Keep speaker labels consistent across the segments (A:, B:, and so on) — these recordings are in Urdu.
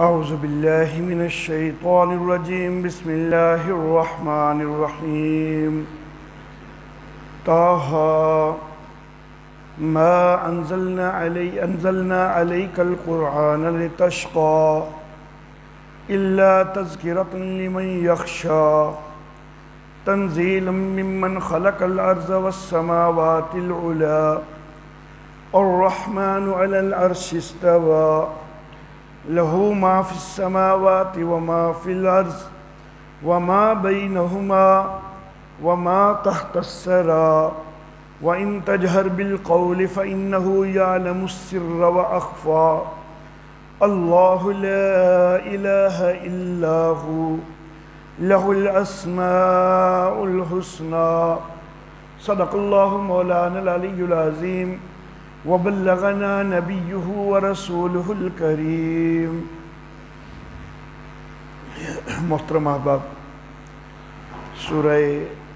A: اعوذ باللہ من الشیطان الرجیم بسم اللہ الرحمن الرحیم طه ما انزلنا علیک القرآن لتشقى الا تذکرۃ لمن یخشى تنزیلا ممن خلق الارض والسماوات العلی الرحمن علی العرش استوى له ما في السماوات وما في الأرض وما بينهما وما تحت الثرى وإن تجهر بالقول فإنه يعلم السر وأخفى الله لا إله إلا هو له الأسماء الحسنى صدق الله مولانا العلي العظيم وبلغنا نبيه ورسوله الكريم۔ محترم احباب، سورہ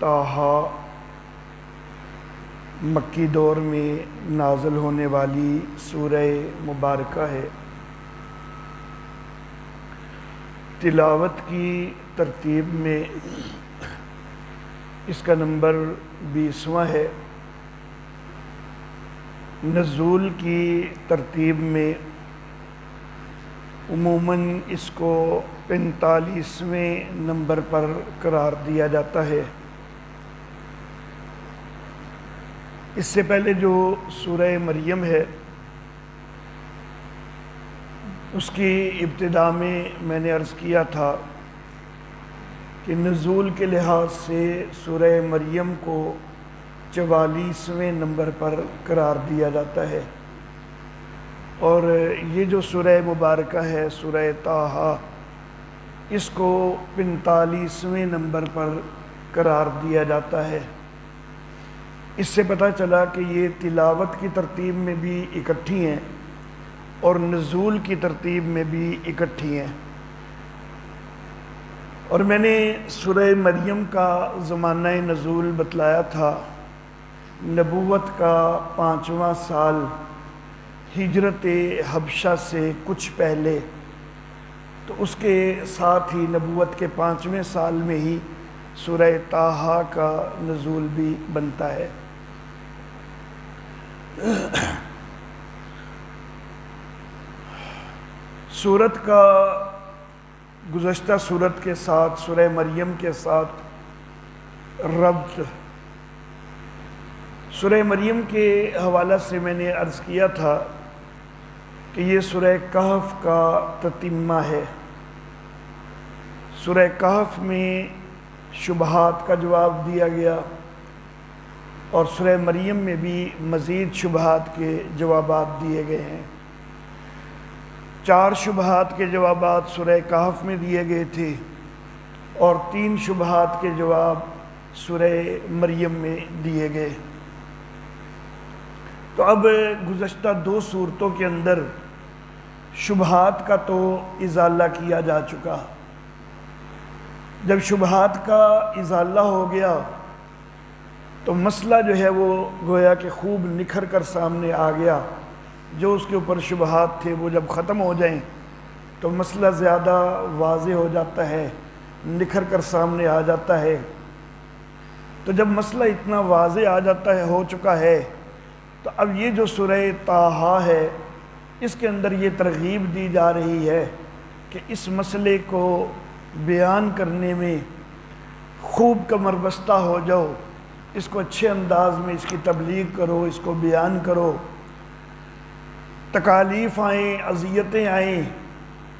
A: طٰہٰ مکی دور میں نازل ہونے والی سورہ مبارکہ ہے۔ تلاوت کی ترتیب میں اس کا نمبر 20واں ہے۔ نزول کی ترتیب میں عموماً اس کو 45ویں نمبر پر قرار دیا جاتا ہے۔ اس سے پہلے جو سورہ مریم ہے اس کی ابتدا میں نے عرض کیا تھا کہ نزول کے لحاظ سے سورہ مریم کو 44ویں نمبر پر قرار دیا جاتا ہے، اور یہ جو سورہ مبارکہ ہے سورہ طٰہٰ اس کو 45ویں نمبر پر قرار دیا جاتا ہے۔ اس سے پتہ چلا کہ یہ تلاوت کی ترتیب میں بھی اکٹھی ہیں اور نزول کی ترتیب میں بھی اکٹھی ہیں۔ اور میں نے سورہ مریم کا زمانہ نزول بتلایا تھا، نبوت کا 5واں سال، ہجرت حبشہ سے کچھ پہلے، تو اس کے ساتھ ہی نبوت کے 5ویں سال میں ہی سورہ طٰہٰ کا نزول بھی بنتا ہے۔ سورت کا گزشتہ سورت کے ساتھ سورہ مریم کے ساتھ ربط، سورہ مریم کے حوالہ سے میں نے عرض کیا تھا کہ یہ سورہ کہف کا تتمہ ہے۔ سورہ کہف میں شبہات کا جواب دیا گیا، اور سورہ مریم میں بھی مزید شبہات کے جوابات دیے گئے ہیں۔ 4 شبہات کے جوابات سورہ کہف میں دیے گئے تھے، اور 3 شبہات کے جواب سورہ مریم میں دیے گئے۔ تو اب گزشتہ 2 صورتوں کے اندر شبہات کا تو ازالہ کیا جا چکا۔ جب شبہات کا ازالہ ہو گیا تو مسئلہ جو ہے وہ گویا کہ خوب نکھر کر سامنے آ گیا۔ جو اس کے اوپر شبہات تھے وہ جب ختم ہو جائیں تو مسئلہ زیادہ واضح ہو جاتا ہے، نکھر کر سامنے آ جاتا ہے۔ تو جب مسئلہ اتنا واضح آ جاتا ہے، ہو چکا ہے، تو اب یہ جو سورہ طٰہٰ ہے اس کے اندر یہ ترغیب دی جا رہی ہے کہ اس مسئلے کو بیان کرنے میں خوب کمر بستہ ہو جاؤ، اس کو اچھے انداز میں اس کی تبلیغ کرو، اس کو بیان کرو۔ تکالیف آئیں، اذیتیں آئیں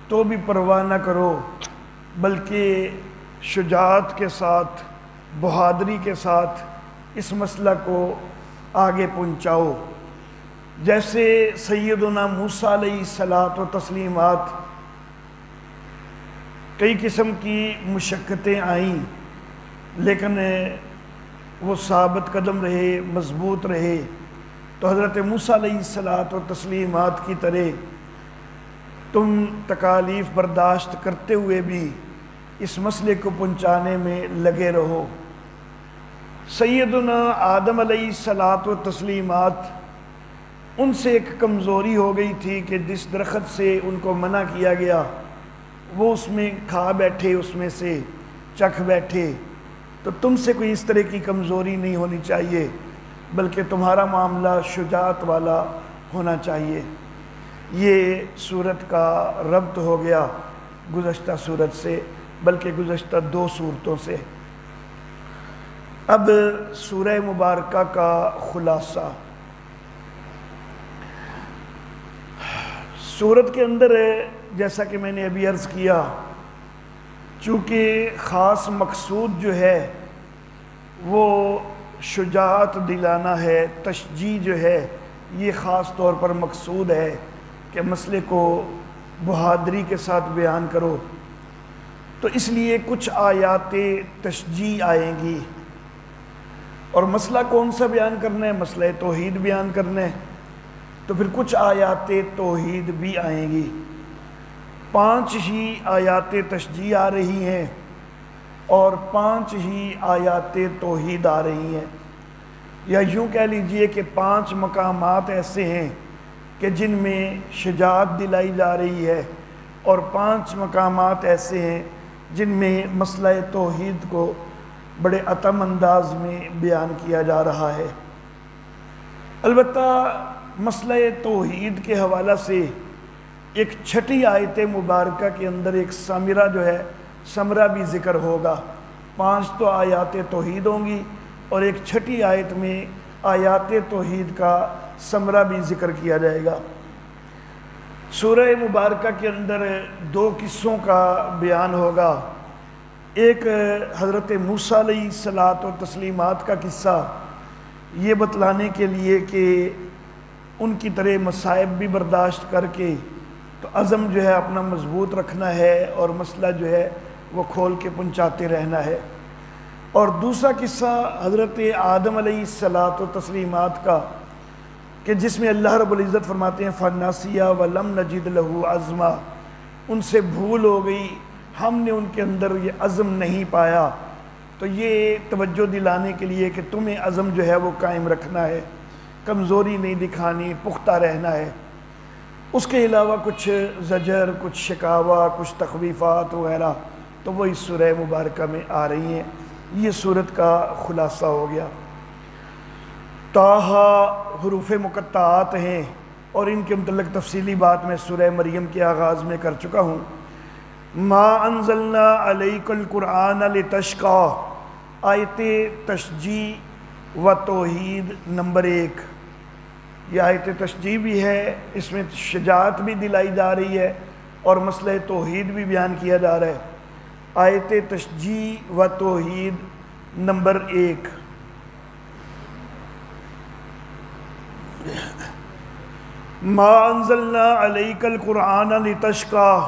A: تو بھی پرواہ نہ کرو، بلکہ شجاعت کے ساتھ، بہادری کے ساتھ اس مسئلہ کو آگے پہنچاؤ۔ جیسے سیدنا موسیٰ علیہ الصلاۃ و تسلیمات، کئی قسم کی مشقتیں آئیں لیکن وہ ثابت قدم رہے، مضبوط رہے، تو حضرت موسیٰ علیہ الصلاۃ و تسلیمات کی طرح تم تکالیف برداشت کرتے ہوئے بھی اس مسئلے کو پہنچانے میں لگے رہو۔ سیدنا آدم علیہ الصلاۃ و تسلیمات ان سے ایک کمزوری ہو گئی تھی کہ جس درخت سے ان کو منع کیا گیا وہ اس میں کھا بیٹھے، اس میں سے چکھ بیٹھے، تو تم سے کوئی اس طرح کی کمزوری نہیں ہونی چاہیے، بلکہ تمہارا معاملہ شجاعت والا ہونا چاہیے۔ یہ سورت کا ربط ہو گیا گزشتہ سورت سے، بلکہ گزشتہ 2 سورتوں سے۔ اب سورہ مبارکہ کا خلاصہ۔ سورت کے اندر جیسا کہ میں نے ابھی عرض کیا، چونکہ خاص مقصود جو ہے وہ شجاعت دلانا ہے، تشجیع جو ہے یہ خاص طور پر مقصود ہے کہ مسئلے کو بہادری کے ساتھ بیان کرو، تو اس لیے کچھ آیات تشجیع آئیں گی۔ اور مسئلہ کون سا بیان کرنا ہے؟ مسئلہ توحید بیان کرنا ہے، تو پھر کچھ آیات توحید بھی آئیں گی۔ 5 ہی آیات تشجیع آ رہی ہیں اور 5 ہی آیات توحید آ رہی ہیں، یا یوں کہہ لیجئے کہ 5 مقامات ایسے ہیں کہ جن میں شجاعت دلائی جا رہی ہے، اور 5 مقامات ایسے ہیں جن میں مسئلہ توحید کو بڑے اتم انداز میں بیان کیا جا رہا ہے۔ البتہ مسئلہ توحید کے حوالہ سے ایک 6 آیت مبارکہ کے اندر ایک ثمرہ جو ہے، ثمرہ بھی ذکر ہوگا۔ 5 تو آیات توحید ہوں گی، اور ایک 6 آیت میں آیات توحید کا ثمرہ بھی ذکر کیا جائے گا۔ سورہ مبارکہ کے اندر 2 قصوں کا بیان ہوگا۔ ایک حضرت موسیٰ علیہ الصلاۃ والتسلیمات کا قصہ، یہ بتلانے کے لیے کہ ان کی طرح مصائب بھی برداشت کر کے تو عزم جو ہے اپنا مضبوط رکھنا ہے، اور مسئلہ جو ہے وہ کھول کے پہنچاتے رہنا ہے۔ اور دوسرا قصہ حضرت آدم علیہ الصلاۃ والتسلیمات کا، کہ جس میں اللہ رب العزت فرماتے ہیں فَنَسِيَ وَلَمْ نَجِدْ لَهُ عَزْمًا، ان سے بھول ہو گئی، ہم نے ان کے اندر یہ عزم نہیں پایا۔ تو یہ توجہ دلانے کے لیے کہ تمہیں عزم جو ہے وہ قائم رکھنا ہے، کمزوری نہیں دکھانی، پختہ رہنا ہے۔ اس کے علاوہ کچھ زجر، کچھ شکاوہ، کچھ تخویفات وغیرہ، تو وہ اس سورہ مبارکہ میں آ رہی ہیں۔ یہ سورت کا خلاصہ ہو گیا۔ طٰہٰ حروف مقطعات ہیں، اور ان کے متعلق تفصیلی بات میں سورہ مریم کے آغاز میں کر چکا ہوں۔ ما انزلنا علیک القرآن لتشقیٰ، آیت تشجیع و توحید نمبر 1۔ یہ آیت تشجیع بھی ہے، اس میں شجاعت بھی دلائی جا رہی ہے اور مسئلہ توحید بھی بیان کیا جا رہا ہے۔ آیت تشجیع و توحید نمبر 1۔ ما انزلنا علیک القرآن لتشقیٰ،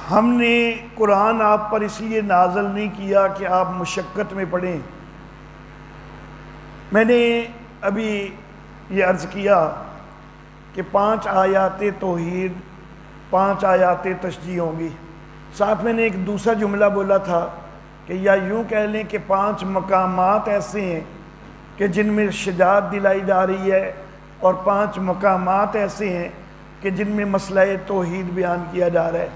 A: ہم نے قرآن آپ پر اس لیے نازل نہیں کیا کہ آپ مشقت میں پڑھیں۔ میں نے ابھی یہ عرض کیا کہ 5 آیات توحید، 5 آیات تشجیع ہوں گی۔ ساتھ میں نے ایک دوسرا جملہ بولا تھا کہ یا یوں کہہ لیں کہ 5 مقامات ایسے ہیں کہ جن میں شجاعت دلائی جا رہی ہے، اور 5 مقامات ایسے ہیں کہ جن میں مسئلہ توحید بیان کیا جا رہا ہے۔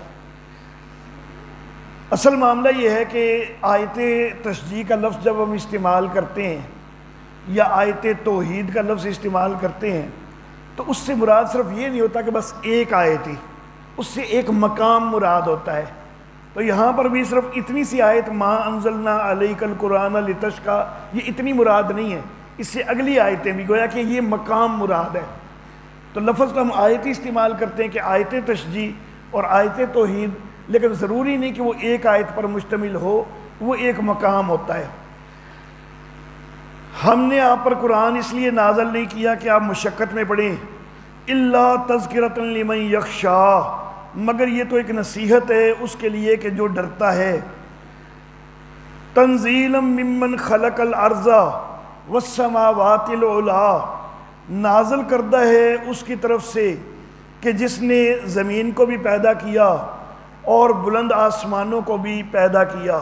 A: اصل معاملہ یہ ہے کہ آیت تشجیع کا لفظ جب ہم استعمال کرتے ہیں یا آیت توحید کا لفظ استعمال کرتے ہیں، تو اس سے مراد صرف یہ نہیں ہوتا کہ بس ایک آیت ہی، اس سے ایک مقام مراد ہوتا ہے۔ تو یہاں پر بھی صرف اتنی سی آیت ما انزلنا علیک القرآن لتشقیٰ، یہ اتنی مراد نہیں ہے، اس سے اگلی آیتیں بھی گویا کہ یہ مقام مراد ہے۔ تو لفظ تو ہم آیت ہی استعمال کرتے ہیں کہ آیت تشجیع اور آیت توحید، لیکن ضروری نہیں کہ وہ ایک آیت پر مشتمل ہو، وہ ایک مقام ہوتا ہے۔ ہم نے آپ پر قرآن اس لیے نازل نہیں کیا کہ آپ مشقت میں پڑھیں، الا تذکرۃ لمن یخشیٰ، مگر یہ تو ایک نصیحت ہے اس کے لیے کہ جو ڈرتا ہے۔ تنزیلا ممن خلق الارض والسماوات العلیٰ، نازل کردہ ہے اس کی طرف سے کہ جس نے زمین کو بھی پیدا کیا اور بلند آسمانوں کو بھی پیدا کیا۔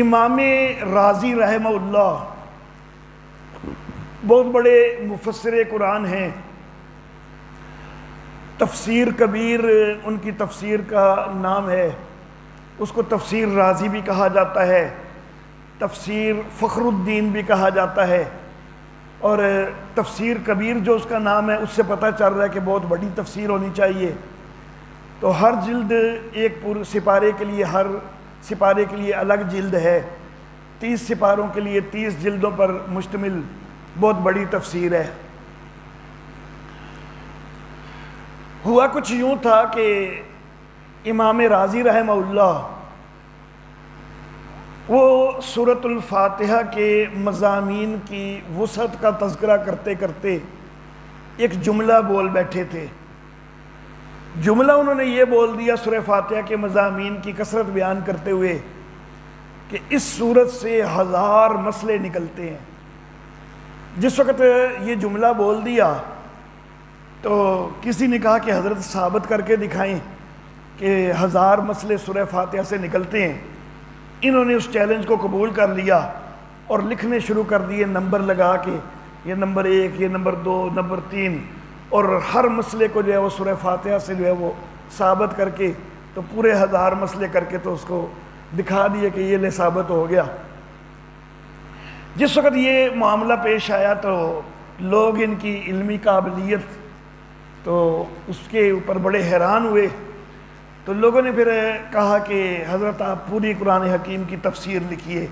A: امام رازی رحمہ اللہ بہت بڑے مفسر قرآن ہیں، تفسیر کبیر ان کی تفسیر کا نام ہے، اس کو تفسیر رازی بھی کہا جاتا ہے، تفسیر فخر الدین بھی کہا جاتا ہے، اور تفسیر کبیر جو اس کا نام ہے اس سے پتہ چل رہا ہے کہ بہت بڑی تفسیر ہونی چاہیے۔ تو ہر جلد ایک پورے سپارے کے لیے، ہر سپارے کے لیے الگ جلد ہے، 30 سپاروں کے لیے 30 جلدوں پر مشتمل بہت بڑی تفسیر ہے۔ ہوا کچھ یوں تھا کہ امام رازی رحمہ اللہ وہ سورۃ الفاتحہ کے مضامین کی وسعت کا تذکرہ کرتے کرتے ایک جملہ بول بیٹھے تھے۔ جملہ انہوں نے یہ بول دیا سورہ فاتحہ کے مضامین کی کثرت بیان کرتے ہوئے کہ اس سورت سے 1000 مسئلے نکلتے ہیں۔ جس وقت یہ جملہ بول دیا تو کسی نے کہا کہ حضرت ثابت کر کے دکھائیں کہ 1000 مسئلے سورہ فاتحہ سے نکلتے ہیں۔ انہوں نے اس چیلنج کو قبول کر لیا اور لکھنے شروع کر دیے نمبر لگا کے، یہ نمبر 1، یہ نمبر 2، نمبر 3، اور ہر مسئلے کو جو ہے وہ سورہ فاتحہ سے جو ہے وہ ثابت کر کے تو پورے 1000 مسئلے کر کے تو اس کو دکھا دیے کہ یہ لے ثابت ہو گیا۔ جس وقت یہ معاملہ پیش آیا تو لوگ ان کی علمی قابلیت تو اس کے اوپر بڑے حیران ہوئے۔ تو لوگوں نے پھر کہا کہ حضرت آپ پوری قرآن حکیم کی تفسیر لکھیے،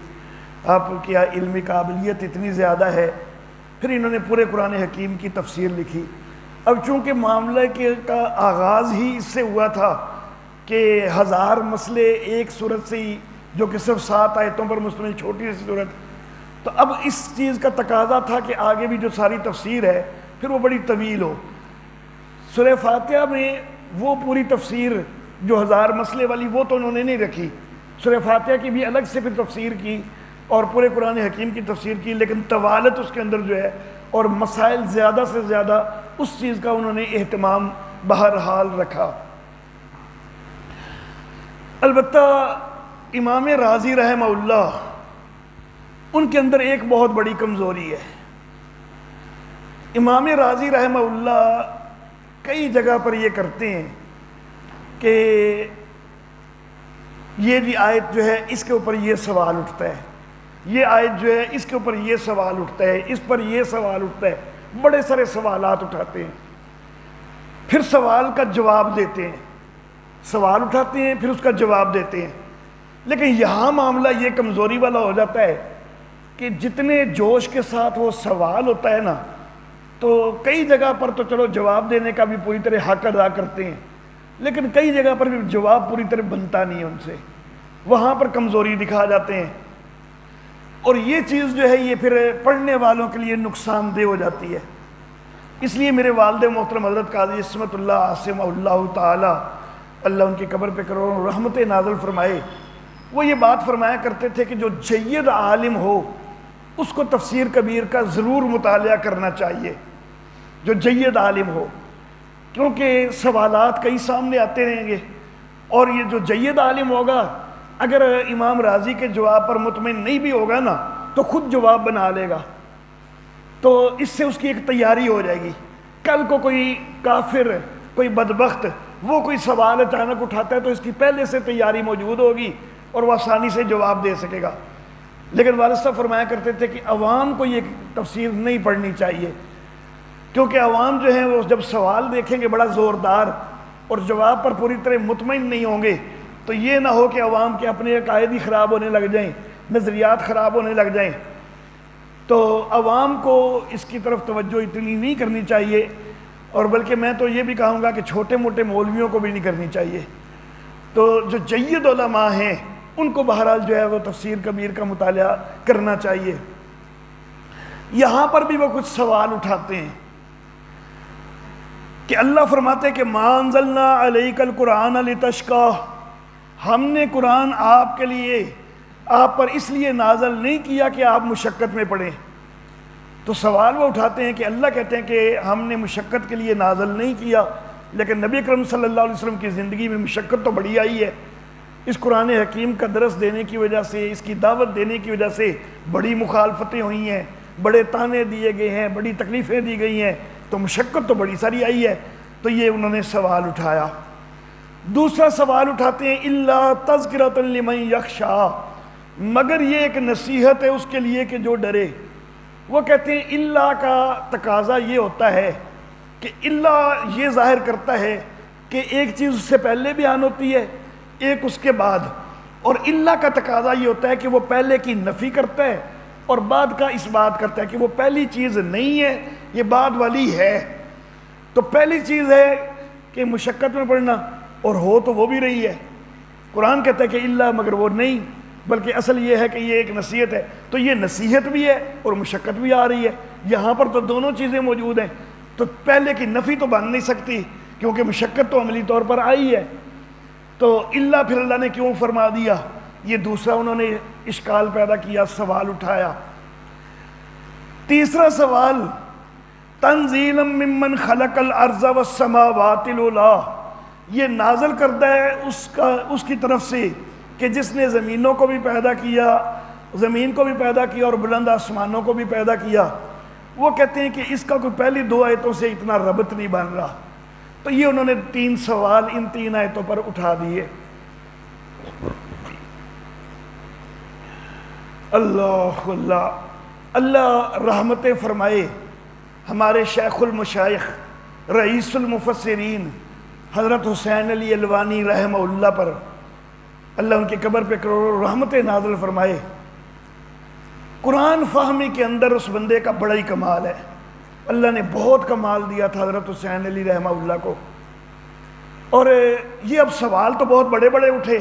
A: آپ کی علمی قابلیت اتنی زیادہ ہے۔ پھر انہوں نے پورے قرآن حکیم کی تفسیر لکھی۔ اب چونکہ معاملہ کا آغاز ہی اس سے ہوا تھا کہ 1000 مسئلے ایک صورت سے ہی، جو کہ صرف 7 آیتوں پر مشتمل چھوٹی سی صورت، تو اب اس چیز کا تقاضا تھا کہ آگے بھی جو ساری تفسیر ہے پھر وہ بڑی طویل ہو۔ سورہ فاتحہ میں وہ پوری تفسیر جو 1000 مسئلے والی وہ تو انہوں نے نہیں رکھی، سورہ فاتحہ کی بھی الگ سے پھر تفسیر کی اور پورے قرآن حکیم کی تفسیر کی، لیکن طوالت اس کے اندر جو ہے اور مسائل زیادہ سے زیادہ اس چیز کا انہوں نے اہتمام بہرحال رکھا۔ البتہ امام رازی رحمہ اللہ ان کے اندر ایک بہت بڑی کمزوری ہے۔ امام رازی رحمہ اللہ کئی جگہ پر یہ کرتے ہیں کہ یہ جی آیت جو ہے اس کے اوپر یہ سوال اٹھتا ہے، یہ آیت جو ہے اس کے اوپر یہ سوال اٹھتا ہے، اس پر یہ سوال اٹھتا ہے، بڑے سارے سوالات اٹھاتے ہیں، پھر سوال کا جواب دیتے ہیں، سوال اٹھاتے ہیں پھر اس کا جواب دیتے ہیں۔ لیکن یہاں معاملہ یہ کمزوری والا ہو جاتا ہے کہ جتنے جوش کے ساتھ وہ سوال ہوتا ہے نا، تو کئی جگہ پر تو چلو جواب دینے کا بھی پوری طرح حق ادا کرتے ہیں، لیکن کئی جگہ پر بھی جواب پوری طرح بنتا نہیں ہے ان سے، وہاں پر کمزوری دکھا جاتے ہیں، اور یہ چیز جو ہے یہ پھر پڑھنے والوں کے لیے نقصان دہ ہو جاتی ہے۔ اس لیے میرے والد محترم حضرت قاضی عصمت اللہ عاصم اللہ تعالی، اللہ ان کی قبر پہ کروڑوں رحمت نازل فرمائے، وہ یہ بات فرمایا کرتے تھے کہ جو جید عالم ہو اس کو تفسیر کبیر کا ضرور مطالعہ کرنا چاہیے، جو جید عالم ہو، کیونکہ سوالات کئی سامنے آتے رہیں گے، اور یہ جو جید عالم ہوگا اگر امام رازی کے جواب پر مطمئن نہیں بھی ہوگا نا تو خود جواب بنا لے گا، تو اس سے اس کی ایک تیاری ہو جائے گی۔ کل کو کوئی کافر، کوئی بدبخت وہ کوئی سوال اچانک اٹھاتا ہے تو اس کی پہلے سے تیاری موجود ہوگی اور وہ آسانی سے جواب دے سکے گا۔ لیکن والد صاحب فرمایا کرتے تھے کہ عوام کو یہ تفسیر نہیں پڑھنی چاہیے، کیونکہ عوام جو ہیں وہ جب سوال دیکھیں گے بڑا زوردار اور جواب پر پوری طرح مطمئن نہیں ہوں گے تو یہ نہ ہو کہ عوام کے اپنے عقائد ہی خراب ہونے لگ جائیں، نظریات خراب ہونے لگ جائیں۔ تو عوام کو اس کی طرف توجہ اتنی نہیں کرنی چاہیے، اور بلکہ میں تو یہ بھی کہوں گا کہ چھوٹے موٹے مولویوں کو بھی نہیں کرنی چاہیے۔ تو جو جید علماء ہیں ان کو بہرحال جو ہے وہ تفسیر کبیر کا مطالعہ کرنا چاہیے۔ یہاں پر بھی وہ کچھ سوال اٹھاتے ہیں کہ اللہ فرماتے ہیں کہ ما انزلنا علیک القرآن لتشقی، ہم نے قرآن آپ کے لیے، آپ پر اس لیے نازل نہیں کیا کہ آپ مشقت میں پڑھیں۔ تو سوال وہ اٹھاتے ہیں کہ اللہ کہتے ہیں کہ ہم نے مشقت کے لیے نازل نہیں کیا، لیکن نبی اکرم صلی اللہ علیہ وسلم کی زندگی میں مشقت تو بڑی آئی ہے، اس قرآن حکیم کا درس دینے کی وجہ سے، اس کی دعوت دینے کی وجہ سے بڑی مخالفتیں ہوئی ہیں، بڑے تانے دیے گئے ہیں، بڑی تکلیفیں دی گئی ہیں، تو مشقت تو بڑی ساری آئی ہے۔ تو یہ انہوں نے سوال اٹھایا۔ دوسرا سوال اٹھاتے ہیں الا تذکرۃ لمن یخشی، مگر یہ ایک نصیحت ہے اس کے لیے کہ جو ڈرے۔ وہ کہتے ہیں الا کا تقاضا یہ ہوتا ہے کہ الا یہ ظاہر کرتا ہے کہ ایک چیز اس سے پہلے بیان ہوتی ہے، ایک اس کے بعد، اور الا کا تقاضا یہ ہوتا ہے کہ وہ پہلے کی نفی کرتا ہے اور بعد کا اس بات کرتا ہے کہ وہ پہلی چیز نہیں ہے، یہ بعد والی ہے۔ تو پہلی چیز ہے کہ مشقت میں پڑھنا، اور ہو تو وہ بھی رہی ہے۔ قرآن کہتا ہے کہ الا، مگر وہ نہیں، بلکہ اصل یہ ہے کہ یہ ایک نصیحت ہے۔ تو یہ نصیحت بھی ہے اور مشقت بھی آ رہی ہے، یہاں پر تو دونوں چیزیں موجود ہیں۔ تو پہلے کی نفی تو بن نہیں سکتی کیونکہ مشقت تو عملی طور پر آئی ہے، تو الا پھر اللہ نے کیوں فرما دیا؟ یہ دوسرا انہوں نے اشکال پیدا کیا، سوال اٹھایا۔ تیسرا سوال تنزیلا ممن خلق الارض والسماوات العلی، یہ نازل کردہ ہے اس کی طرف سے کہ جس نے زمینوں کو بھی پیدا کیا، زمین کو بھی پیدا کیا اور بلند آسمانوں کو بھی پیدا کیا۔ وہ کہتے ہیں کہ اس کا کوئی پہلی دو آیتوں سے اتنا ربط نہیں بن رہا، تو یہ انہوں نے 3 سوال ان 3 آیتوں پر اٹھا دیے۔ اللہ اللہ اللہ رحمتیں فرمائے ہمارے شیخ المشائخ رئیس المفسرین حضرت حسین علی الوانی رحمہ اللہ پر، اللہ ان کی قبر پہ کروڑوں رحمتیں نازل فرمائے۔ قرآن فہمی کے اندر اس بندے کا بڑا ہی کمال ہے، اللہ نے بہت کمال دیا تھا حضرت حسین علی رحمہ اللہ کو۔ اور یہ اب سوال تو بہت بڑے بڑے اٹھے،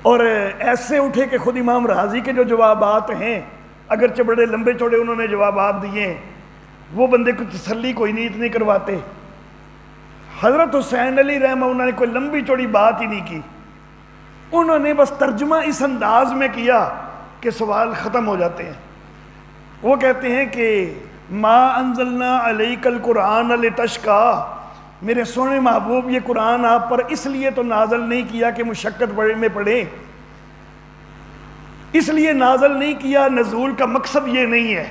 A: اور ایسے اٹھے کہ خود امام رازی کے جو جوابات ہیں، اگرچہ بڑے لمبے چوڑے انہوں نے جوابات دیے ہیں، وہ بندے کو تسلی کوئی نہیں اتنی کرواتے۔ حضرت حسین علی رحمہ اللہ نے کوئی لمبی چوڑی بات ہی نہیں کی، انہوں نے بس ترجمہ اس انداز میں کیا کہ سوال ختم ہو جاتے ہیں۔ وہ کہتے ہیں کہ ما انزلنا علیک القرآن لتشقی، میرے سونے محبوب یہ قرآن آپ پر اس لیے تو نازل نہیں کیا کہ مشقت میں پڑھیں، اس لیے نازل نہیں کیا، نزول کا مقصد یہ نہیں ہے۔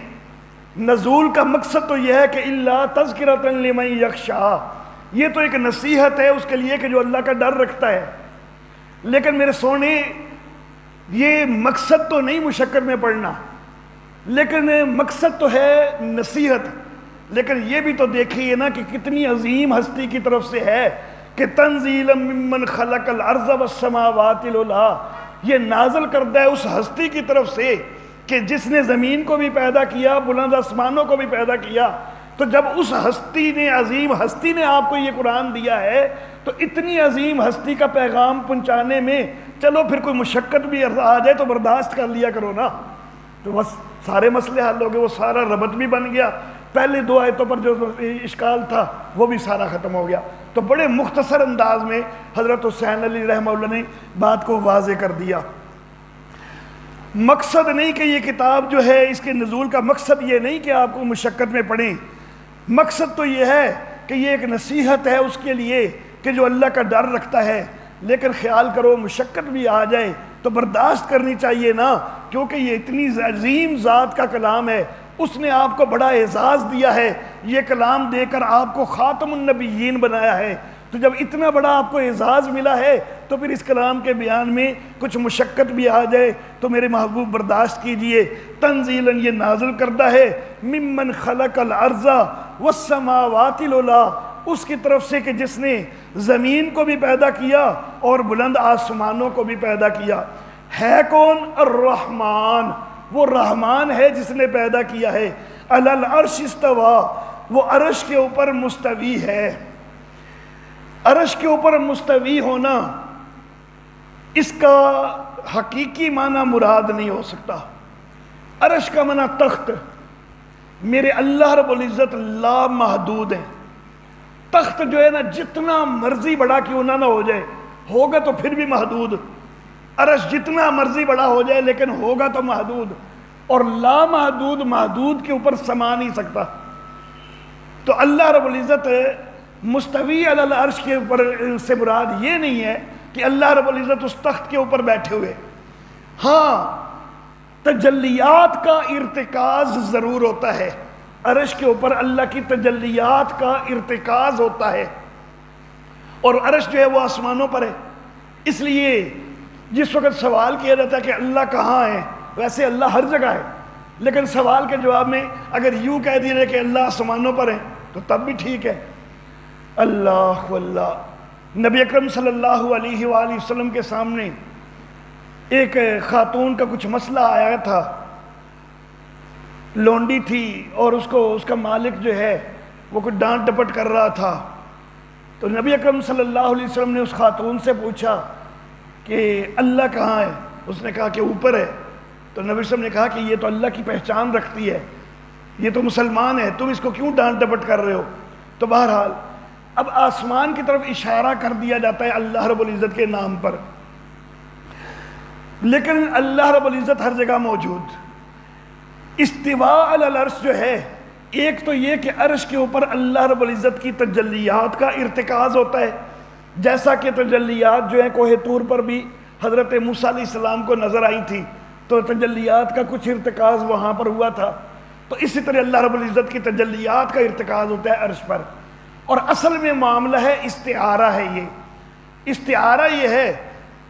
A: نزول کا مقصد تو یہ ہے کہ الا تذکرۃ لمن یخشی، یہ تو ایک نصیحت ہے اس کے لیے کہ جو اللہ کا ڈر رکھتا ہے، لیکن میرے سونے یہ مقصد تو نہیں مشقت میں پڑھنا، لیکن مقصد تو ہے نصیحت۔ لیکن یہ بھی تو دیکھیے نا کہ کتنی عظیم ہستی کی طرف سے ہے کہ تنزیلا ممن خلق الارض والسماوات العلی، یہ نازل کردہ ہے اس ہستی کی طرف سے کہ جس نے زمین کو بھی پیدا کیا، بلند آسمانوں کو بھی پیدا کیا۔ تو جب اس ہستی نے، عظیم ہستی نے آپ کو یہ قرآن دیا ہے، تو اتنی عظیم ہستی کا پیغام پہنچانے میں چلو پھر کوئی مشقت بھی آ جائے تو برداشت کر لیا کرو نا، تو بس سارے مسئلے حل ہو گئے، وہ سارا ربط بھی بن گیا، پہلے 2 آیتوں پر جو اشکال تھا وہ بھی سارا ختم ہو گیا۔ تو بڑے مختصر انداز میں حضرت حسین علی رحمہ اللہ نے بات کو واضح کر دیا۔ مقصد نہیں کہ یہ کتاب جو ہے اس کے نزول کا مقصد یہ نہیں کہ آپ کو مشقت میں پڑھیں، مقصد تو یہ ہے کہ یہ ایک نصیحت ہے اس کے لیے کہ جو اللہ کا ڈر رکھتا ہے، لیکن خیال کرو مشقت بھی آ جائے تو برداشت کرنی چاہیے نا، کیونکہ یہ اتنی عظیم ذات کا کلام ہے، اس نے آپ کو بڑا اعزاز دیا ہے، یہ کلام دے کر آپ کو خاتم النبیین بنایا ہے۔ تو جب اتنا بڑا آپ کو اعزاز ملا ہے تو پھر اس کلام کے بیان میں کچھ مشقت بھی آ جائے تو میرے محبوب برداشت کیجئے۔ تنزیلاً یہ نازل کردہ ہے ممن خلق الارض والسماوات العلی، اس کی طرف سے کہ جس نے زمین کو بھی پیدا کیا اور بلند آسمانوں کو بھی پیدا کیا۔ ہے کون؟ الرحمن، وہ رحمان ہے جس نے پیدا کیا ہے۔ علی العرش استویٰ، وہ عرش کے اوپر مستوی ہے۔ عرش کے اوپر مستوی ہونا اس کا حقیقی معنی مراد نہیں ہو سکتا۔ عرش کا معنی تخت، میرے اللہ رب العزت لا محدود ہیں۔ تخت جو ہے نا جتنا مرضی بڑا کیوں نہ ہو جائے، ہوگا تو پھر بھی محدود۔ عرش جتنا مرضی بڑا ہو جائے لیکن ہوگا تو محدود، اور لا محدود محدود کے اوپر سما نہیں سکتا۔ تو اللہ رب العزت مستوی علی العرش کے اوپر سے مراد یہ نہیں ہے کہ اللہ رب العزت اس تخت کے اوپر بیٹھے ہوئے، ہاں تجلیات کا ارتکاز ضرور ہوتا ہے، عرش کے اوپر اللہ کی تجلیات کا ارتکاز ہوتا ہے، اور عرش جو ہے وہ آسمانوں پر ہے۔ اس لیے جس وقت سوال کیا جاتا ہے کہ اللہ کہاں ہے، ویسے اللہ ہر جگہ ہے، لیکن سوال کے جواب میں اگر یوں کہہ دیا جائے کہ اللہ آسمانوں پر ہے تو تب بھی ٹھیک ہے۔ اللہ واللہ، نبی اکرم صلی اللہ علیہ وآلہ وسلم کے سامنے ایک خاتون کا کچھ مسئلہ آیا تھا، لونڈی تھی اور اس کا مالک جو ہے وہ کچھ ڈانٹ ڈپٹ کر رہا تھا، تو نبی اکرم صلی اللہ علیہ وسلم نے اس خاتون سے پوچھا کہ اللہ کہاں ہے؟ اس نے کہا کہ اوپر ہے۔ تو نبی صلی اللہ علیہ وسلم نے کہا کہ یہ تو اللہ کی پہچان رکھتی ہے، یہ تو مسلمان ہے، تم اس کو کیوں ڈانٹ ڈپٹ کر رہے ہو؟ تو بہرحال اب آسمان کی طرف اشارہ کر دیا جاتا ہے اللہ رب العزت کے نام پر، لیکن اللہ رب العزت ہر جگہ موجود۔ استواء علی العرش جو ہے، ایک تو یہ کہ عرش کے اوپر اللہ رب العزت کی تجلیات کا ارتکاز ہوتا ہے، جیسا کہ تجلیات جو ہیں کوہ طور پر بھی حضرت موسیٰ علیہ السلام کو نظر آئی تھی، تو تجلیات کا کچھ ارتکاز وہاں پر ہوا تھا، تو اسی طرح اللہ رب العزت کی تجلیات کا ارتکاز ہوتا ہے عرش پر۔ اور اصل میں معاملہ ہے استعارہ ہے، یہ استعارہ یہ ہے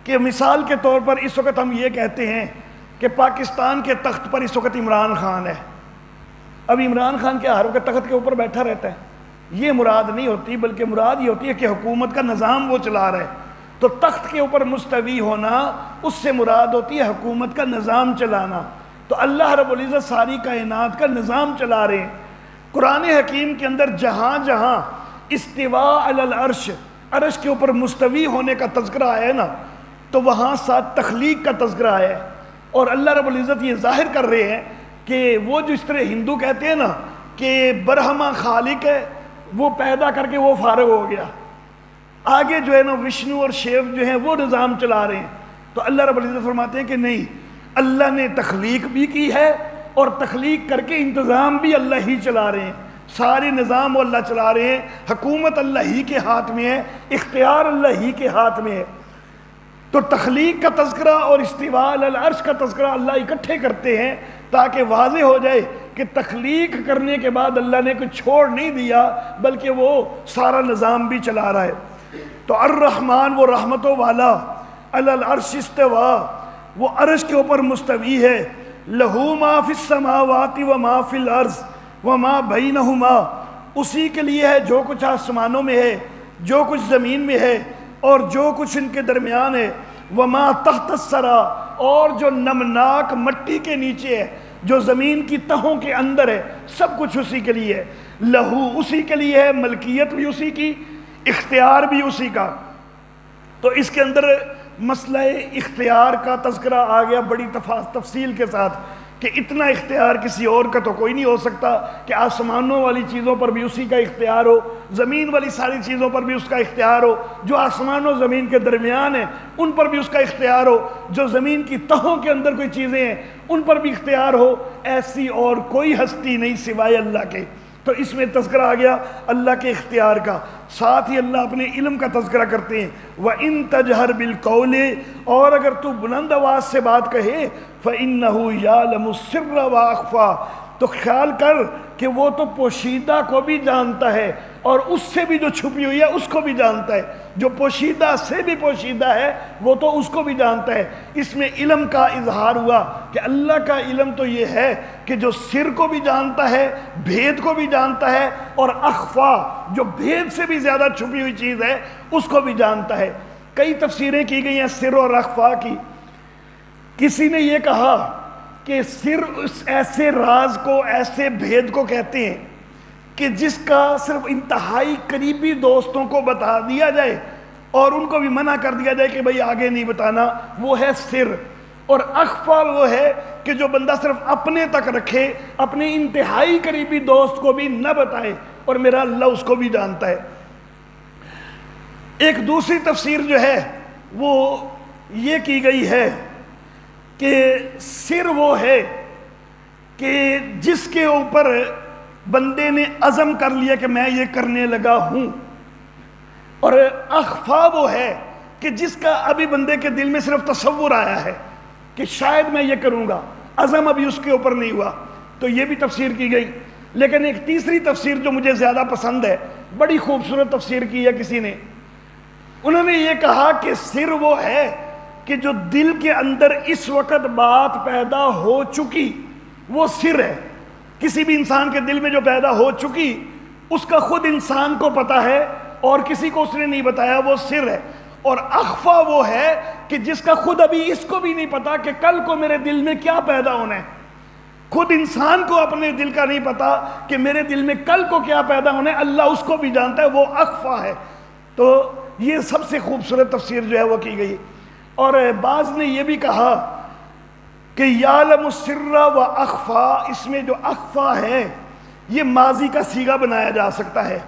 A: کہ مثال کے طور پر اس وقت ہم یہ کہتے ہیں کہ پاکستان کے تخت پر اس وقت عمران خان ہے، اب عمران خان کے ہر وقت تخت کے اوپر بیٹھا رہتا ہے، یہ مراد نہیں ہوتی، بلکہ مراد یہ ہوتی ہے کہ حکومت کا نظام وہ چلا رہا ہے، تو تخت کے اوپر مستوی ہونا اس سے مراد ہوتی ہے حکومت کا نظام چلانا۔ تو اللہ رب العزت ساری کائنات کا نظام چلا رہے ہیں۔ قرآن حکیم کے اندر جہاں جہاں استواء علی العرش، عرش کے اوپر مستوی ہونے کا تذکرہ آیا ہے نا، تو وہاں ساتھ تخلیق کا تذکرہ آیا ہے، اور اللہ رب العزت یہ ظاہر کر رہے ہیں کہ وہ جو اس طرح ہندو کہتے ہیں نا کہ برہما خالق ہے، وہ پیدا کر کے وہ فارغ ہو گیا، آگے جو ہے نا وشنو اور شیو جو ہیں وہ نظام چلا رہے ہیں، تو اللہ رب العزت فرماتے ہیں کہ نہیں، اللہ نے تخلیق بھی کی ہے اور تخلیق کر کے انتظام بھی اللہ ہی چلا رہے ہیں، سارے نظام وہ اللہ چلا رہے ہیں، حکومت اللہ ہی کے ہاتھ میں ہے، اختیار اللہ ہی کے ہاتھ میں ہے۔ تو تخلیق کا تذکرہ اور استواء علی العرش کا تذکرہ اللہ اکٹھے کرتے ہیں تاکہ واضح ہو جائے کہ تخلیق کرنے کے بعد اللہ نے کچھ چھوڑ نہیں دیا، بلکہ وہ سارا نظام بھی چلا رہا ہے۔ تو الرحمن، وہ رحمتوں والا، علی العرش استوا، وہ عرش کے اوپر مستوی ہے، لہو ما فی السماوات و ما فی الارض وما بینہما، اسی کے لیے ہے جو کچھ آسمانوں میں ہے، جو کچھ زمین میں ہے اور جو کچھ ان کے درمیان ہے، وما تحت الثری، اور جو نمناک مٹی کے نیچے ہے، جو زمین کی تہوں کے اندر ہے، سب کچھ اسی کے لیے ہے، لہو، اسی کے لیے ہے، ملکیت بھی اسی کی، اختیار بھی اسی کا۔ تو اس کے اندر مسئلہ اختیار کا تذکرہ آ گیا بڑی تفصیل کے ساتھ کہ اتنا اختیار کسی اور کا تو کوئی نہیں ہو سکتا کہ آسمانوں والی چیزوں پر بھی اسی کا اختیار ہو، زمین والی ساری چیزوں پر بھی اس کا اختیار ہو، جو آسمان و زمین کے درمیان ہیں ان پر بھی اس کا اختیار ہو، جو زمین کی تہوں کے اندر کوئی چیزیں ہیں ان پر بھی اختیار ہو، ایسی اور کوئی ہستی نہیں سوائے اللہ کے۔ تو اس میں تذکرہ آ گیا اللہ کے اختیار کا، ساتھ ہی اللہ اپنے علم کا تذکرہ کرتے ہیں، وَإِن تَجْهَرْ بِالْقَوْلِ، اور اگر تو بلند آواز سے بات کہے، فَإِنَّهُ يَعْلَمُ السِّرَّ وَأَخْفَى، تو خیال کر کہ وہ تو پوشیدہ کو بھی جانتا ہے اور اس سے بھی جو چھپی ہوئی ہے اس کو بھی جانتا ہے، جو پوشیدہ سے بھی پوشیدہ ہے وہ تو اس کو بھی جانتا ہے۔ اس میں علم کا اظہار ہوا کہ اللہ کا علم تو یہ ہے کہ جو سر کو بھی جانتا ہے، بھید کو بھی جانتا ہے، اور اخفا، جو بھید سے بھی زیادہ چھپی ہوئی چیز ہے اس کو بھی جانتا ہے۔ کئی تفسیریں کی گئی ہیں سر اور اخفا کی۔ کسی نے یہ کہا کہ سر اس ایسے راز کو، ایسے بھید کو کہتے ہیں کہ جس کا صرف انتہائی قریبی دوستوں کو بتا دیا جائے اور ان کو بھی منع کر دیا جائے کہ بھئی آگے نہیں بتانا، وہ ہے سر۔ اور اخفا وہ ہے کہ جو بندہ صرف اپنے تک رکھے، اپنے انتہائی قریبی دوست کو بھی نہ بتائے، اور میرا اللہ اس کو بھی جانتا ہے۔ ایک دوسری تفسیر جو ہے وہ یہ کی گئی ہے کہ سر وہ ہے کہ جس کے اوپر بندے نے عزم کر لیا کہ میں یہ کرنے لگا ہوں، اور اخفا وہ ہے کہ جس کا ابھی بندے کے دل میں صرف تصور آیا ہے کہ شاید میں یہ کروں گا، عزم ابھی اس کے اوپر نہیں ہوا۔ تو یہ بھی تفسیر کی گئی، لیکن ایک تیسری تفسیر جو مجھے زیادہ پسند ہے، بڑی خوبصورت تفسیر کی ہے کسی نے، انہوں نے یہ کہا کہ سر وہ ہے کہ جو دل کے اندر اس وقت بات پیدا ہو چکی وہ سر ہے. کسی بھی انسان کے دل میں جو پیدا ہو چکی اس کا خود انسان کو پتا ہے اور کسی کو اس نے نہیں بتایا، وہ سر ہے. اور اخفا وہ ہے کہ جس کا خود ابھی اس کو بھی نہیں پتا کہ کل کو میرے دل میں کیا پیدا ہونا ہے. خود انسان کو اپنے دل کا نہیں پتا کہ میرے دل میں کل کو کیا پیدا ہونا ہے، اللہ اس کو بھی جانتا ہے، وہ اخفا ہے. تو یہ سب سے خوبصورت تفسیر جو ہے وہ کی گئی. اور بعض نے یہ بھی کہا کہ یعلم السر و اخفا، اس میں جو اخفا ہے یہ ماضی کا صیغہ بنایا جا سکتا ہے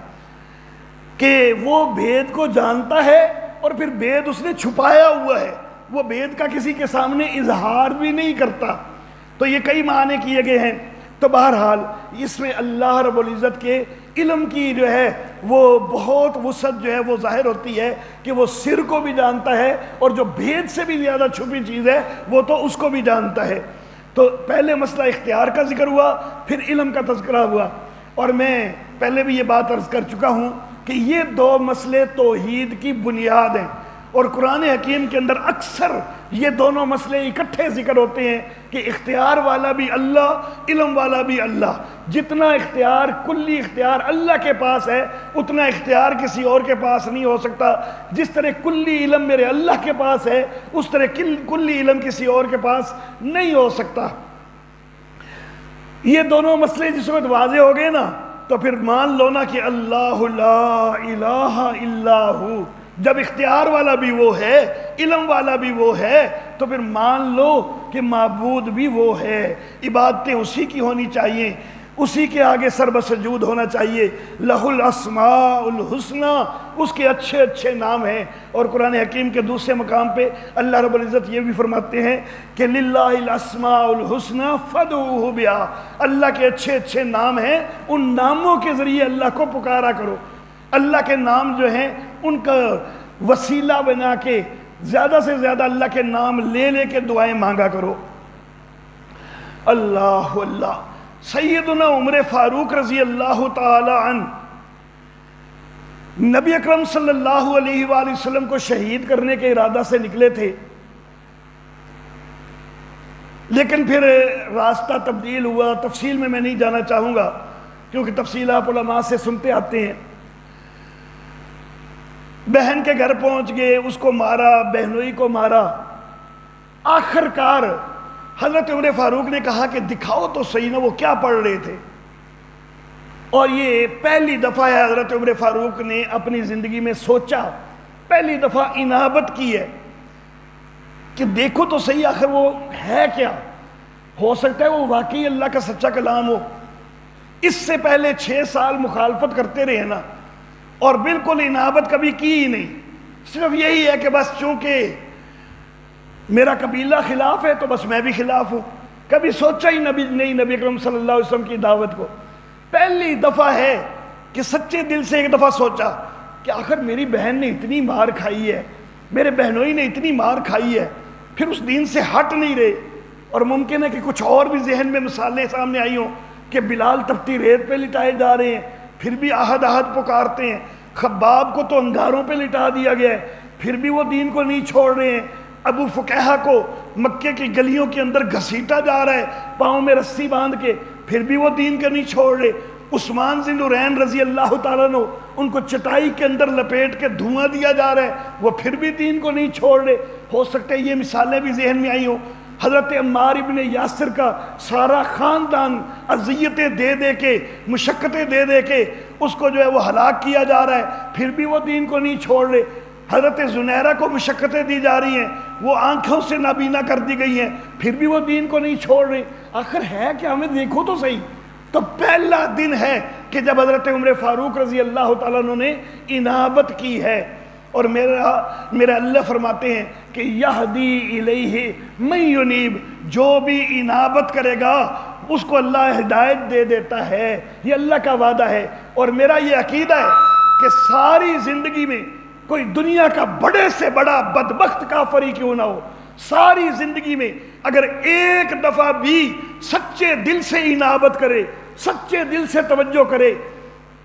A: کہ وہ بھید کو جانتا ہے اور پھر بھید اس نے چھپایا ہوا ہے، وہ بھید کا کسی کے سامنے اظہار بھی نہیں کرتا. تو یہ کئی معنی کیے گئے ہیں. تو بہرحال اس میں اللہ رب العزت کے علم کی جو ہے وہ بہت وسعت جو ہے وہ ظاہر ہوتی ہے کہ وہ سر کو بھی جانتا ہے اور جو بھید سے بھی زیادہ چھپی چیز ہے وہ تو اس کو بھی جانتا ہے. تو پہلے مسئلہ اختیار کا ذکر ہوا، پھر علم کا تذکرہ ہوا. اور میں پہلے بھی یہ بات عرض کر چکا ہوں کہ یہ دو مسئلے توحید کی بنیاد ہیں، اور قرآن حکیم کے اندر اکثر یہ دونوں مسئلے اکٹھے ذکر ہوتے ہیں کہ اختیار والا بھی اللہ، علم والا بھی اللہ. جتنا اختیار، کلی اختیار اللہ کے پاس ہے اتنا اختیار کسی اور کے پاس نہیں ہو سکتا. جس طرح کلی علم میرے اللہ کے پاس ہے اس طرح کلی علم کسی اور کے پاس نہیں ہو سکتا. یہ دونوں مسئلے جس وقت واضح ہو گئے نا تو پھر مان لو نا کہ اللہ لا الہ الا ہو. جب اختیار والا بھی وہ ہے، علم والا بھی وہ ہے، تو پھر مان لو کہ معبود بھی وہ ہے. عبادتیں اسی کی ہونی چاہیے، اسی کے آگے سر بسجود ہونا چاہیے. لہ الاسماء الحسنی، اس کے اچھے اچھے نام ہیں. اور قرآن حکیم کے دوسرے مقام پہ اللہ رب العزت یہ بھی فرماتے ہیں کہ للہ الاسماء الحسنی فادعوہ بہا، اللہ کے اچھے اچھے نام ہیں، ان ناموں کے ذریعے اللہ کو پکارا کرو. اللہ کے نام جو ہیں ان کا وسیلہ بنا کے زیادہ سے زیادہ اللہ کے نام لے لے کے دعائیں مانگا کرو. اللہ اللہ. سیدنا عمر فاروق رضی اللہ تعالی عنہ نبی اکرم صلی اللہ علیہ وآلہ وسلم کو شہید کرنے کے ارادہ سے نکلے تھے، لیکن پھر راستہ تبدیل ہوا. تفصیل میں نہیں جانا چاہوں گا کیونکہ تفصیل آپ علماء سے سنتے آتے ہیں. بہن کے گھر پہنچ گئے، اس کو مارا، بہنوئی کو مارا. آخر کار حضرت عمر فاروق نے کہا کہ دکھاؤ تو صحیح نا وہ کیا پڑھ رہے تھے. اور یہ پہلی دفعہ ہے حضرت عمر فاروق نے اپنی زندگی میں سوچا، پہلی دفعہ انابت کی ہے کہ دیکھو تو صحیح آخر وہ ہے کیا. ہو سکتا ہے وہ واقعی اللہ کا سچا کلام ہو. اس سے پہلے 6 سال مخالفت کرتے رہے نا، اور بالکل انابت کبھی کی ہی نہیں. صرف یہی ہے کہ بس چونکہ میرا قبیلہ خلاف ہے تو بس میں بھی خلاف ہوں. کبھی سوچا ہی نہیں نبی اکرم صلی اللہ علیہ وسلم کی دعوت کو. پہلی دفعہ ہے کہ سچے دل سے ایک دفعہ سوچا کہ آخر میری بہن نے اتنی مار کھائی ہے، میرے بہنوئی نے اتنی مار کھائی ہے، پھر اس دین سے ہٹ نہیں رہے. اور ممکن ہے کہ کچھ اور بھی ذہن میں مثالیں سامنے آئی ہوں کہ بلال تپتی ریت پہ لٹائے جا رہے ہیں، پھر بھی آہد آہد پکارتے ہیں. خباب کو تو انگاروں پہ لٹا دیا گیا ہے، پھر بھی وہ دین کو نہیں چھوڑ رہے ہیں. ابو فقیہ کو مکے کی گلیوں کے اندر گھسیٹا جا رہا ہے پاؤں میں رسی باندھ کے، پھر بھی وہ دین کو نہیں چھوڑ رہے. عثمان ذی النورین رضی اللہ تعالیٰ عنہ ان کو چٹائی کے اندر لپیٹ کے دھواں دیا جا رہا ہے، وہ پھر بھی دین کو نہیں چھوڑ رہے. ہو سکتا ہے یہ مثالیں بھی ذہن میں آئی ہوں. حضرت عمار ابن یاسر کا سارا خاندان اذیتیں دے دے کے، مشقتیں دے دے کے اس کو جو ہے وہ ہلاک کیا جا رہا ہے، پھر بھی وہ دین کو نہیں چھوڑ رہے. حضرت زنیرہ کو مشقتیں دی جا رہی ہیں، وہ آنکھوں سے نابینا کر دی گئی ہیں، پھر بھی وہ دین کو نہیں چھوڑ رہے. آخر ہے کہ ہمیں دیکھو تو صحیح. تو پہلا دن ہے کہ جب حضرت عمر فاروق رضی اللہ تعالیٰ عنہ نے انابت کی ہے. اور میرا اللہ فرماتے ہیں کہ یہدی الیہ من ینیب، جو بھی انابت کرے گا اس کو اللہ ہدایت دے دیتا ہے. یہ اللہ کا وعدہ ہے. اور میرا یہ عقیدہ ہے کہ ساری زندگی میں کوئی دنیا کا بڑے سے بڑا بدبخت کافر ہی کیوں نہ ہو، ساری زندگی میں اگر ایک دفعہ بھی سچے دل سے انابت کرے، سچے دل سے توجہ کرے،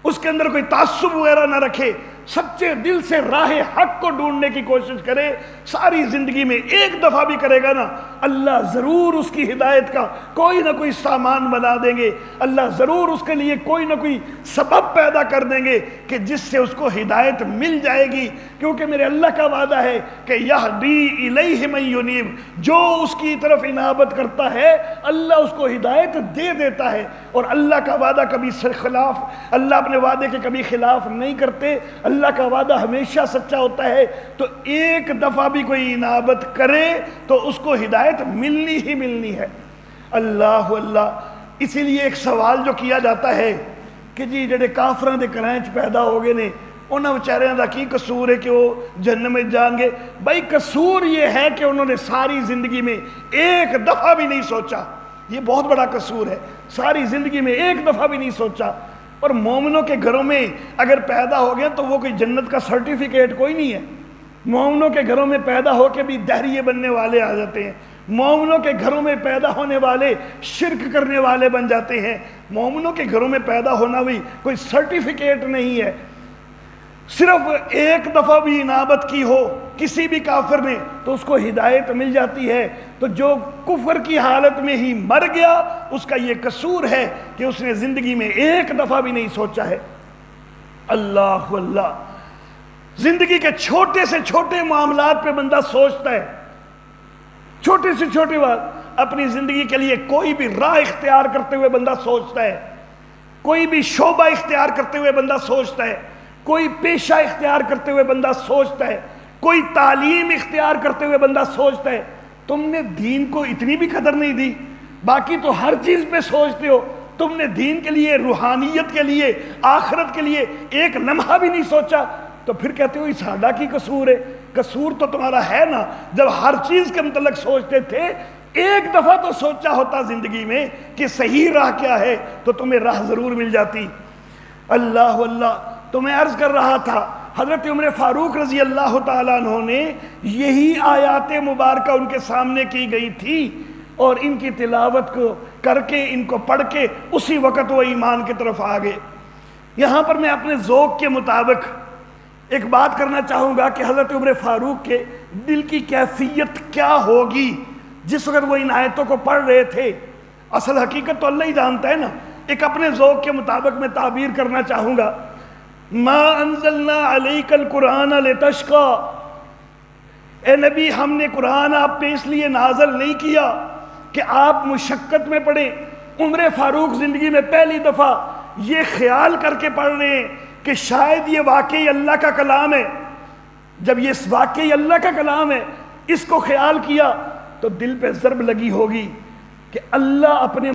A: اس کے اندر کوئی تعصب وغیرہ نہ رکھے، سچے دل سے راہ حق کو ڈھونڈنے کی کوشش کرے، ساری زندگی میں ایک دفعہ بھی کرے گا نا، اللہ ضرور اس کی ہدایت کا کوئی نہ کوئی سامان بنا دیں گے، اللہ ضرور اس کے لیے کوئی نہ کوئی سبب پیدا کر دیں گے کہ جس سے اس کو ہدایت مل جائے گی، کیونکہ میرے اللہ کا وعدہ ہے کہ یہدی الیہ من ینیب، جو اس کی طرف انابت کرتا ہے اللہ اس کو ہدایت دے دیتا ہے، اور اللہ کا وعدہ کبھی خلاف، اللہ اپنے وعدے کے کبھی خلاف نہیں کرتے، اللہ کا وعدہ ہمیشہ سچا ہوتا ہے۔ تو ایک دفعہ بھی کوئی انابت کرے تو اس کو ہدایت ملنی ہی ملنی ہے۔ اللہ اللہ، اسی لیے ایک سوال جو کیا جاتا ہے کہ جی جڑے کافراں دے گھراں وچ پیدا ہو گئے نے انہاں بیچاریاں دا کی قصور ہے کہ وہ جہنم میں جان گے؟ بھائی قصور یہ ہے کہ انہوں نے ساری زندگی میں ایک دفعہ بھی نہیں سوچا، یہ بہت بڑا قصور ہے، ساری زندگی میں ایک دفعہ بھی نہیں سوچا۔ اور مومنوں کے گھروں میں اگر پیدا ہو گئے تو وہ کوئی جنت کا سرٹیفکیٹ کوئی نہیں ہے۔ مومنوں کے گھروں میں پیدا ہو کے بھی دہریے بننے والے آ جاتے ہیں، مومنوں کے گھروں میں پیدا ہونے والے شرک کرنے والے بن جاتے ہیں، مومنوں کے گھروں میں پیدا ہونا بھی کوئی سرٹیفکیٹ نہیں ہے۔ صرف ایک دفعہ بھی انابت کی ہو کسی بھی کافر نے تو اس کو ہدایت مل جاتی ہے۔ تو جو کفر کی حالت میں ہی مر گیا اس کا یہ قصور ہے کہ اس نے زندگی میں ایک دفعہ بھی نہیں سوچا ہے۔ اللہ اللہ، زندگی کے چھوٹے سے چھوٹے معاملات پہ بندہ سوچتا ہے، چھوٹے سے چھوٹی بات، اپنی زندگی کے لیے کوئی بھی راہ اختیار کرتے ہوئے بندہ سوچتا ہے، کوئی بھی شعبہ اختیار کرتے ہوئے بندہ سوچتا ہے، کوئی پیشہ اختیار کرتے ہوئے بندہ سوچتا ہے، کوئی تعلیم اختیار کرتے ہوئے بندہ سوچتا ہے۔ تم نے دین کو اتنی بھی قدر نہیں دی، باقی تو ہر چیز پہ سوچتے ہو، تم نے دین کے لیے، روحانیت کے لیے، آخرت کے لیے ایک لمحہ بھی نہیں سوچا، تو پھر کہتے ہو ساڈا کی قصور ہے؟ قصور تو تمہارا ہے نا، جب ہر چیز کے متعلق سوچتے تھے ایک دفعہ تو سوچا ہوتا زندگی میں کہ صحیح راہ کیا ہے تو تمہیں راہ ضرور مل جاتی۔ اللہ اللہ، تو میں عرض کر رہا تھا حضرت عمر فاروق رضی اللہ تعالیٰ عنہ نے یہی آیات مبارکہ ان کے سامنے کی گئی تھی، اور ان کی تلاوت کو کر کے، ان کو پڑھ کے اسی وقت وہ ایمان کی طرف آ گئے۔ یہاں پر میں اپنے ذوق کے مطابق ایک بات کرنا چاہوں گا کہ حضرت عمر فاروق کے دل کی کیفیت کیا ہوگی جس وقت وہ ان آیتوں کو پڑھ رہے تھے۔ اصل حقیقت تو اللہ ہی جانتا ہے نا، ایک اپنے ذوق کے مطابق میں تعبیر کرنا چاہوں گا۔ ما انزلنا علیک القرآن لتشقی، اے نبی ہم نے قرآن آپ پہ اس لیے نازل نہیں کیا کہ آپ مشقت میں پڑھیں۔ عمر فاروق زندگی میں پہلی دفعہ یہ خیال کر کے پڑھ رہے ہیں کہ شاید یہ واقعی اللہ کا کلام ہے۔ جب یہ واقعی اللہ کا کلام ہے، اس کو خیال کیا تو دل پہ ضرب لگی ہوگی کہ اللہ اپنے